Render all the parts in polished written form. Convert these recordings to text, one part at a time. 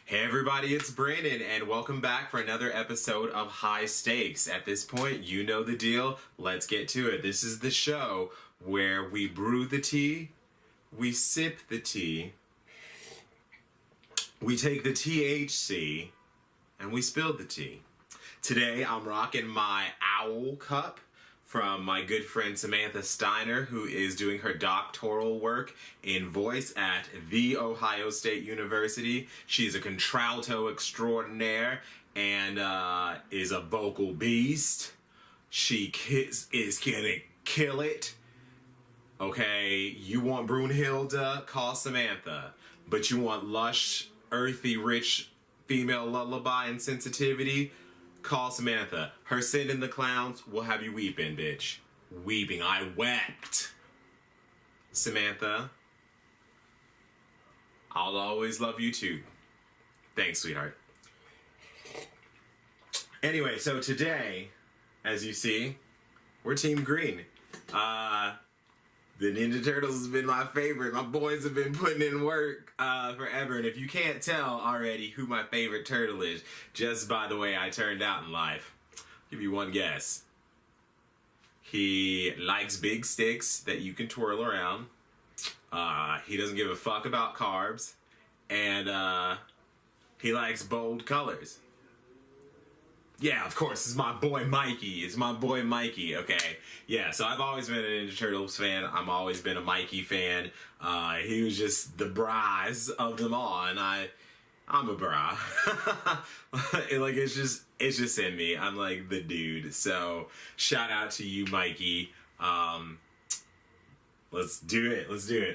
Hey everybody, it's Brandon, and welcome back for another episode of High Stakes. At this point, you know the deal. Let's get to it. This is the show where we brew the tea, we sip the tea, we take the THC, and we spill the tea. Today, I'm rocking my owl cup from my good friend Samantha Steiner, who is doing her doctoral work in voice at The Ohio State University. She's a contralto extraordinaire and is a vocal beast. She is gonna kill it. Okay, you want Brunhilde? Call Samantha. But you want lush, earthy, rich female lullaby and sensitivity? Call Samantha. Her Sending the Clowns will have you weeping, bitch. Weeping. I wept. Samantha, I'll always love you too. Thanks, sweetheart. Anyway, so today, as you see, we're Team Green. The Ninja Turtles has been my favorite. My boys have been putting in work forever. And if you can't tell already who my favorite turtle is, just by the way I turned out in life, I'll give you one guess. He likes big sticks that you can twirl around. He doesn't give a fuck about carbs. And he likes bold colors. Yeah, of course, it's my boy Mikey. It's my boy Mikey, okay? Yeah, so I've always been a Ninja Turtles fan. I've always been a Mikey fan. He was just the bras of them all, and I'm a bra. Like, it's just in me. I'm like the dude. So, shout out to you, Mikey. Let's do it.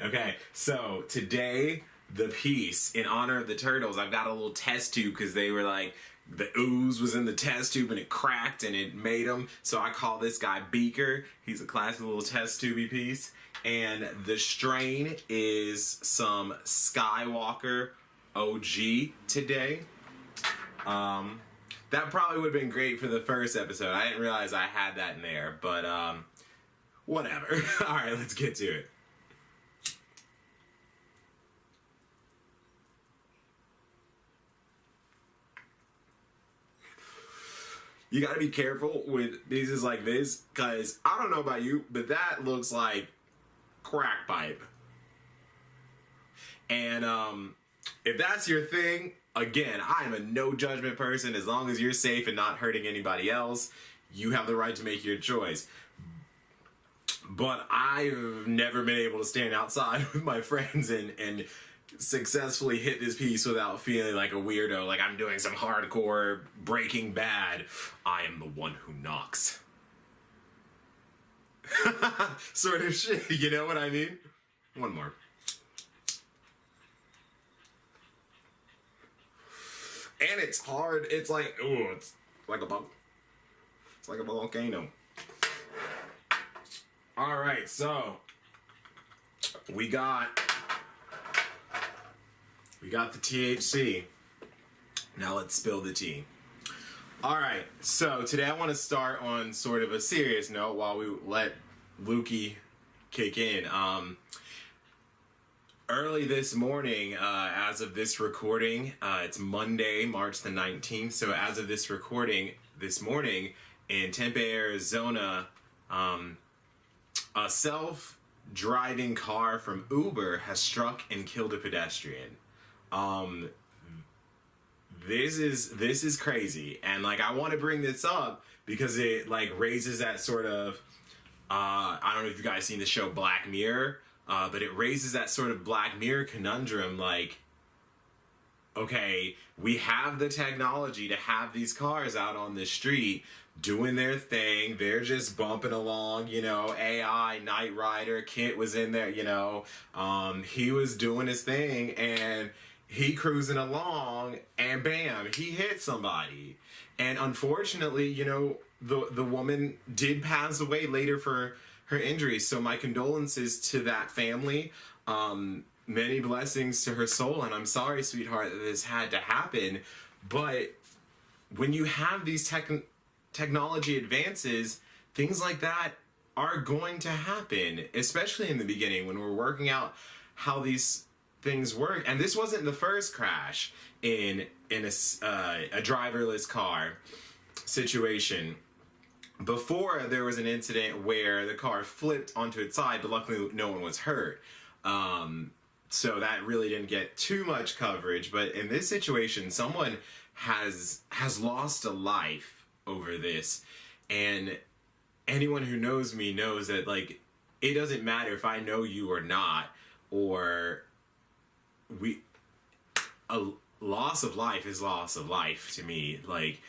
Okay, so today, the piece in honor of the turtles, I've got a little test tube because they were like, the ooze was in the test tube and it cracked and it made them. So I call this guy Beaker. He's a classic little test tubey piece. And the strain is some Skywalker OG today. That probably would have been great for the first episode. I didn't realize I had that in there, but whatever. All right, let's get to it. You gotta be careful with pieces like this, because I don't know about you, but that looks like crack pipe. And if that's your thing, again, I am a no judgment person. As long as you're safe and not hurting anybody else, you have the right to make your choice. But I've never been able to stand outside with my friends and successfully hit this piece without feeling like a weirdo, like I'm doing some hardcore Breaking Bad. I am the one who knocks. Sort of shit, you know what I mean? One more. And it's hard. It's like, ooh, it's like a volcano. All right, so we got the THC. Now let's spill the tea. Alright, so today I want to start on sort of a serious note while we let Lukey kick in. Early this morning, as of this recording, it's Monday, March the 19th, so as of this recording this morning in Tempe, Arizona, a self-driving car from Uber has struck and killed a pedestrian. This is crazy, and like I want to bring this up because it like raises that sort of I don't know if you guys seen the show Black Mirror, but it raises that sort of Black Mirror conundrum. Like, okay, we have the technology to have these cars out on the street doing their thing. They're just bumping along, you know, AI, Knight Rider, Kit was in there, you know, he was doing his thing, and he cruising along, and bam, he hit somebody. And unfortunately, you know, the woman did pass away later for her injuries. So my condolences to that family. Many blessings to her soul. And I'm sorry, sweetheart, that this had to happen. But when you have these technology advances, things like that are going to happen, especially in the beginning when we're working out how these things work. And this wasn't the first crash in a driverless car situation. Before, there was an incident where the car flipped onto its side, but luckily no one was hurt. So that really didn't get too much coverage. But in this situation, someone has lost a life over this. And anyone who knows me knows that, like, it doesn't matter if I know you or not, or a loss of life is loss of life to me. Like,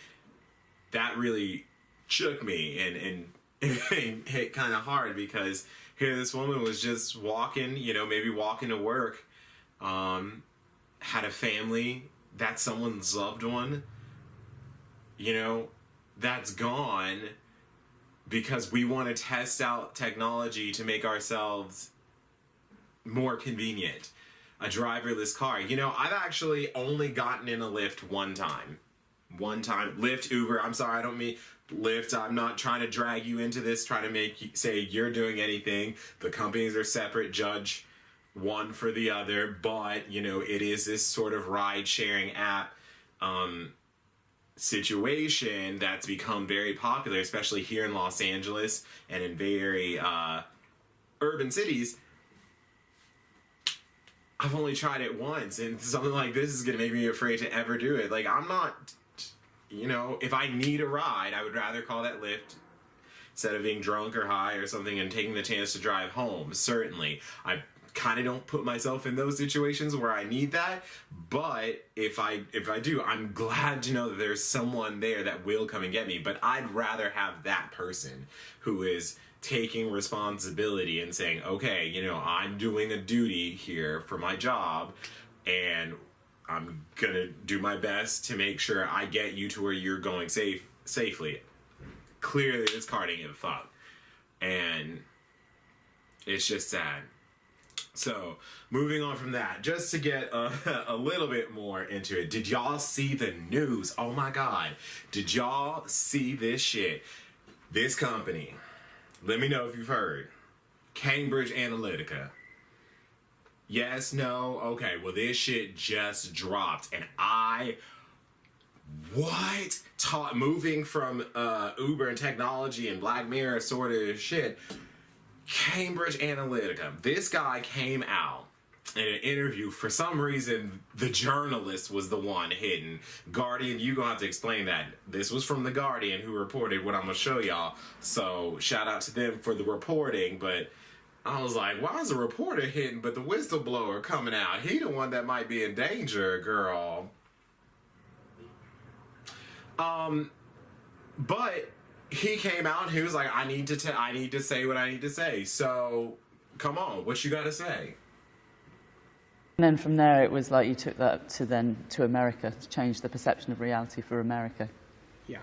that really shook me and hit kind of hard, because here this woman was just walking, maybe walking to work, had a family, that's someone's loved one, that's gone because we want to test out technology to make ourselves more convenient. A driverless car. I've actually only gotten in a Lyft one time. Lyft, Uber, I'm sorry, I don't mean Lyft. I'm not trying to drag you into this, trying to make you say you're doing anything. The companies are separate, judge one for the other, but, it is this sort of ride-sharing app situation that's become very popular, especially here in Los Angeles and in very urban cities. I've only tried it once, and something like this is going to make me afraid to ever do it. Like, I'm not, if I need a ride, I would rather call that Lyft instead of being drunk or high or something and taking the chance to drive home. Certainly. I kind of don't put myself in those situations where I need that, but if I do, I'm glad to know that there's someone there that will come and get me. But I'd rather have that person who is taking responsibility and saying, okay, I'm doing a duty here for my job, and I'm gonna do my best to make sure I get you to where you're going safely. Clearly this car didn't give a fuck, and it's just sad. So, moving on from that, just to get a little bit more into it, did y'all see the news? Oh my god, did y'all see this shit? This company, let me know if you've heard. Cambridge Analytica. Yes, no, okay, well this shit just dropped, and moving from Uber and technology and Black Mirror sort of shit, Cambridge Analytica. This guy came out in an interview. For some reason, the journalist was the one hidden. Guardian, you gonna have to explain that. This was from the Guardian, who reported what I'm gonna show y'all. So shout out to them for the reporting. But I was like, why is the reporter hidden but the whistleblower coming out? He the one that might be in danger, girl. But he came out and he was like, I need to say what I need to say. So come on, what you gotta say? And then from there, it was like you took that to America, to change the perception of reality for America. Yeah.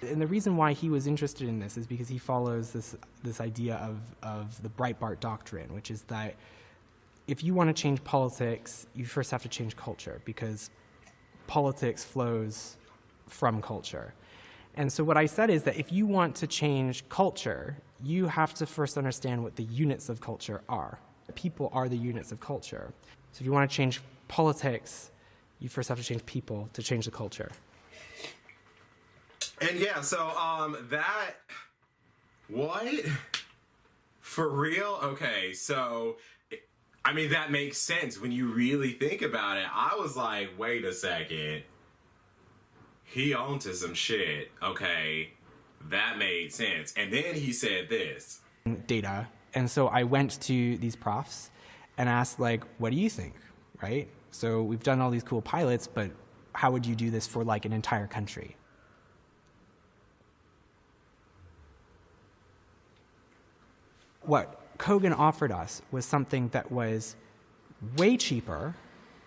And the reason why he was interested in this is because he follows this idea of the Breitbart doctrine, which is that if you want to change politics, you first have to change culture, because politics flows from culture. And so what I said is that if you want to change culture, you have to first understand what the units of culture are. People are the units of culture. So if you want to change politics, you first have to change people to change the culture. And yeah, so what? For real? Okay, so I mean that makes sense when you really think about it. I was like, wait a second. He onto some shit. Okay, that made sense. And then he said this. Data. And so I went to these profs and asked, like, what do you think, right? So we've done all these cool pilots, but how would you do this for, like, an entire country? What Kogan offered us was something that was way cheaper,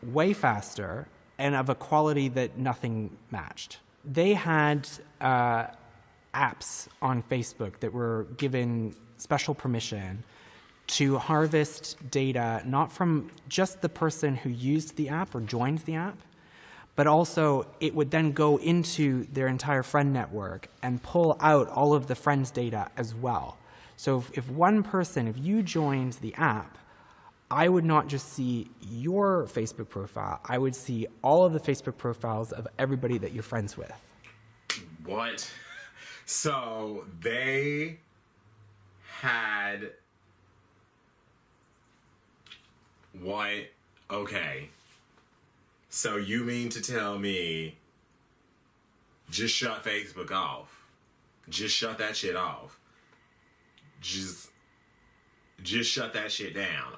way faster, and of a quality that nothing matched. They had apps on Facebook that were given special permission to harvest data, not from just the person who used the app or joined the app, but also it would then go into their entire friend network and pull out all of the friends' data as well. So if one person, if you joined the app, I would not just see your Facebook profile. I would see all of the Facebook profiles of everybody that you're friends with. What? So they had... What? Okay. So you mean to tell me just shut Facebook off? Just shut that shit off. Just shut that shit down.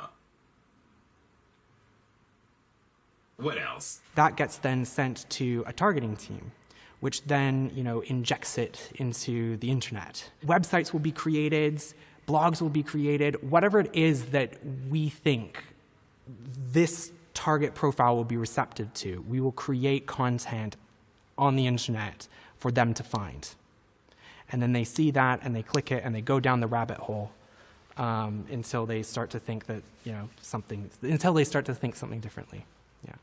What else? That gets then sent to a targeting team, which then, injects it into the internet. Websites will be created, blogs will be created, whatever it is that we think this target profile will be receptive to. We will create content on the internet for them to find. And then they see that and they click it and they go down the rabbit hole until they start to think that, until they start to think something differently. Yeah.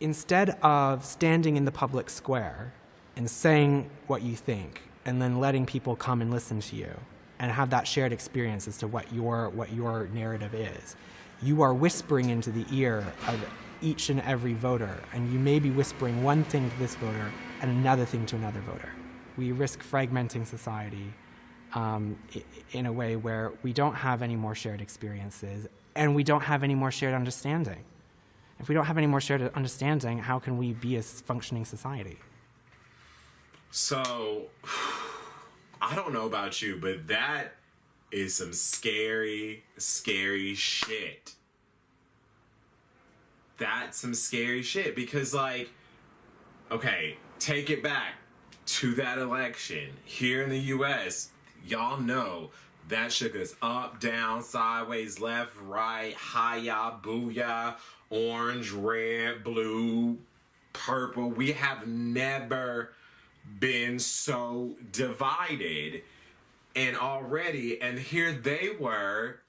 Instead of standing in the public square and saying what you think and then letting people come and listen to you and have that shared experience as to what your narrative is, you are whispering into the ear of each and every voter, and you may be whispering one thing to this voter and another thing to another voter. We risk fragmenting society in a way where we don't have any more shared experiences and we don't have any more shared understanding. If we don't have any more shared understanding, how can we be a functioning society? So, I don't know about you, but that is some scary, scary shit. That's some scary shit because, okay, take it back to that election. Here in the U.S., y'all know that shook us up, down, sideways, left, right, hi-ya, booyah, orange, red, blue, purple. We have never been so divided. And here they were.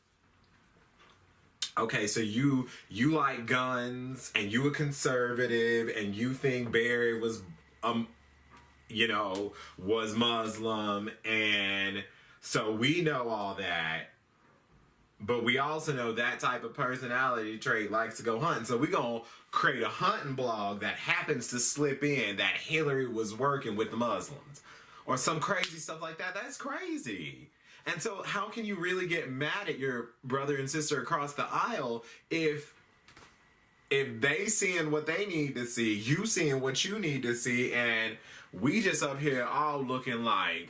Okay, so you like guns, and you a conservative, and you think Barry was was Muslim, and so we know all that. But we also know that type of personality trait likes to go hunting. So we're going to create a hunting blog that happens to slip in that Hillary was working with the Muslims. Or some crazy stuff like that. That's crazy. And so how can you really get mad at your brother and sister across the aisle if they seeing what they need to see, you seeing what you need to see, and we just up here all looking like...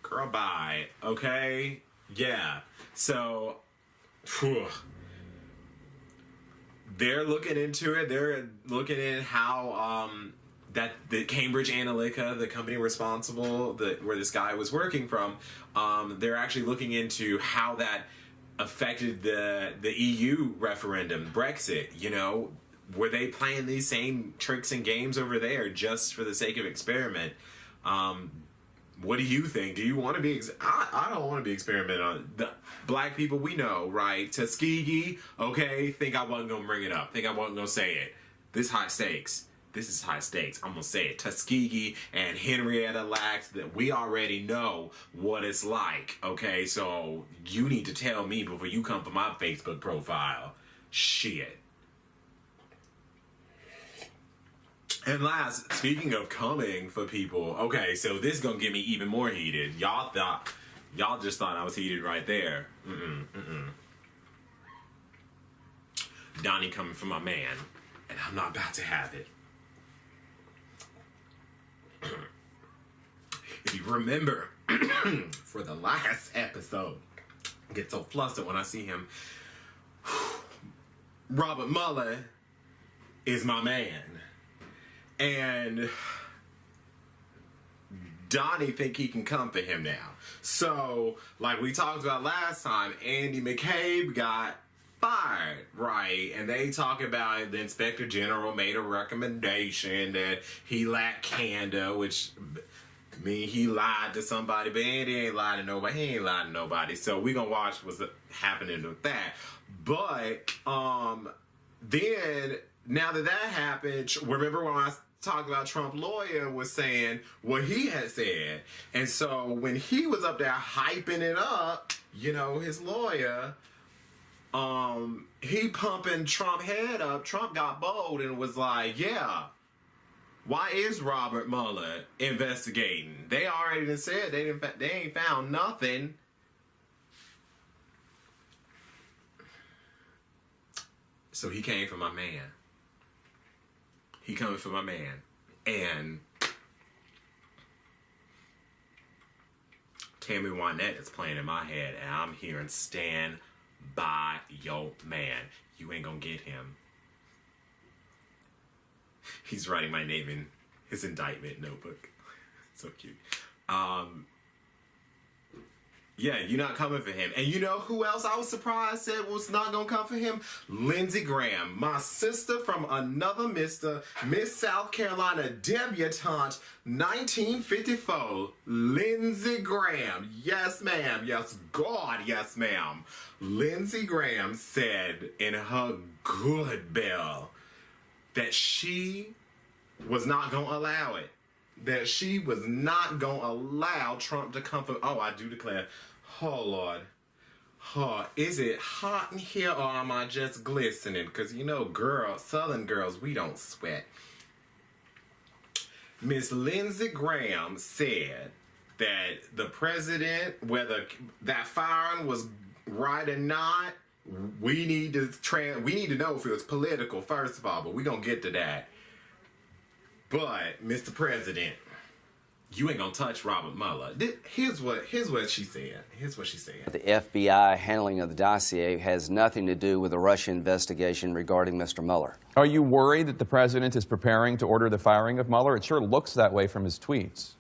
Girl, bye. Okay? Yeah. So, they're looking into it. They're looking at how that the Cambridge Analytica, the company responsible where this guy was working from, they're actually looking into how that affected the EU referendum, Brexit. Were they playing these same tricks and games over there just for the sake of experiment? What do you think? Do you want to be... I don't want to be experimented on. The black people we know, right? Tuskegee, okay? Think I wasn't going to bring it up. Think I wasn't going to say it. This is high stakes. I'm going to say it. Tuskegee and Henrietta Lacks, that we already know what it's like, okay? So you need to tell me before you come for my Facebook profile. Shit. And last, speaking of coming for people, okay, so this is going to get me even more heated. Y'all just thought I was heated right there. Donnie coming for my man, and I'm not about to have it. If you remember, for the last episode, I get so flustered when I see him. Robert Mueller is my man. And Donnie think he can come for him now. So, like we talked about last time, Andy McCabe got fired, right? And they talk about the Inspector General made a recommendation that he lacked candor, which mean he lied to somebody, but Andy ain't lied to nobody. He ain't lied to nobody. So we gonna watch what's happening with that. But then now that happened, remember when I talked about Trump lawyer was saying what he had said. And so when he was up there hyping it up, you know, his lawyer, he pumping Trump head up. Trump got bold and was like, yeah, why is Robert Mueller investigating? They already done said they ain't found nothing. So he came for my man. He coming for my man. And Tammy Wynette is playing in my head, and I'm hearing stand by your man. You ain't gonna get him. He's writing my name in his indictment notebook. So cute. Yeah, you're not coming for him. And you know who else I was surprised said was not gonna come for him? Lindsey Graham, my sister from another mister, Miss South Carolina debutante, 1954, Lindsey Graham. Yes, ma'am. Yes, God, yes, ma'am. Lindsey Graham said in her good bell that she was not gonna allow it. That she was not going to allow Trump to come for... Oh, I do declare. Oh, Lord. Oh, is it hot in here or am I just glistening? Because, you know, girls, Southern girls, we don't sweat. Miss Lindsey Graham said that the president, whether that firing was right or not, we need to know if it was political, first of all, but we're going to get to that. But, Mr. President, you ain't gonna touch Robert Mueller. Here's what she said. Here's what she said. The FBI handling of the dossier has nothing to do with the Russian investigation regarding Mr. Mueller. Are you worried that the president is preparing to order the firing of Mueller? It sure looks that way from his tweets.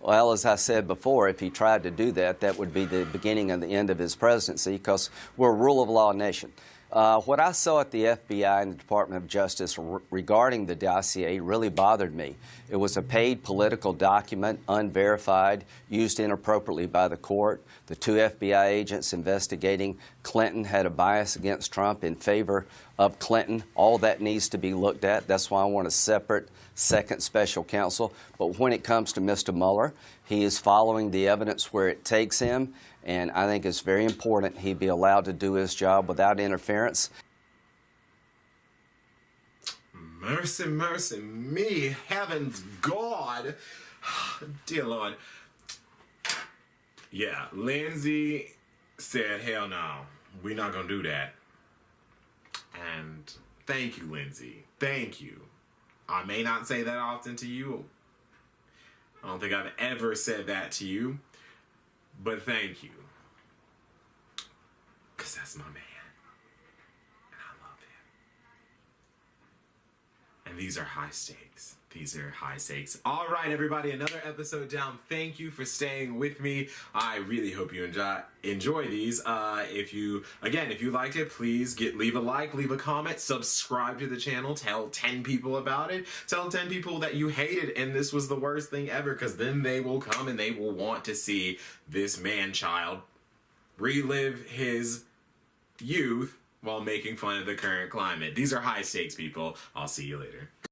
Well, as I said before, if he tried to do that, that would be the beginning of the end of his presidency, because we're a rule of law nation. What I saw at the FBI and the Department of Justice regarding the dossier really bothered me. It was a paid political document, unverified, used inappropriately by the court. The two FBI agents investigating Clinton had a bias against Trump in favor of Clinton. All that needs to be looked at. That's why I want a separate second special counsel. But when it comes to Mr. Mueller, he is following the evidence where it takes him. And I think it's very important he be allowed to do his job without interference. Mercy, mercy me, heavens, God. Dear Lord. Yeah, Lindsey said, hell no, we're not going to do that. And thank you, Lindsey. Thank you. I may not say that often to you. I don't think I've ever said that to you. But thank you. Because that's my man. And I love him. And these are high stakes. These are high stakes. All right, everybody, another episode down. Thank you for staying with me. I really hope you enjoy these. If you liked it, please leave a like, leave a comment, subscribe to the channel, tell 10 people about it. Tell 10 people that you hated and this was the worst thing ever, because then they will come and they will want to see this man-child relive his youth while making fun of the current climate. These are high stakes, people. I'll see you later.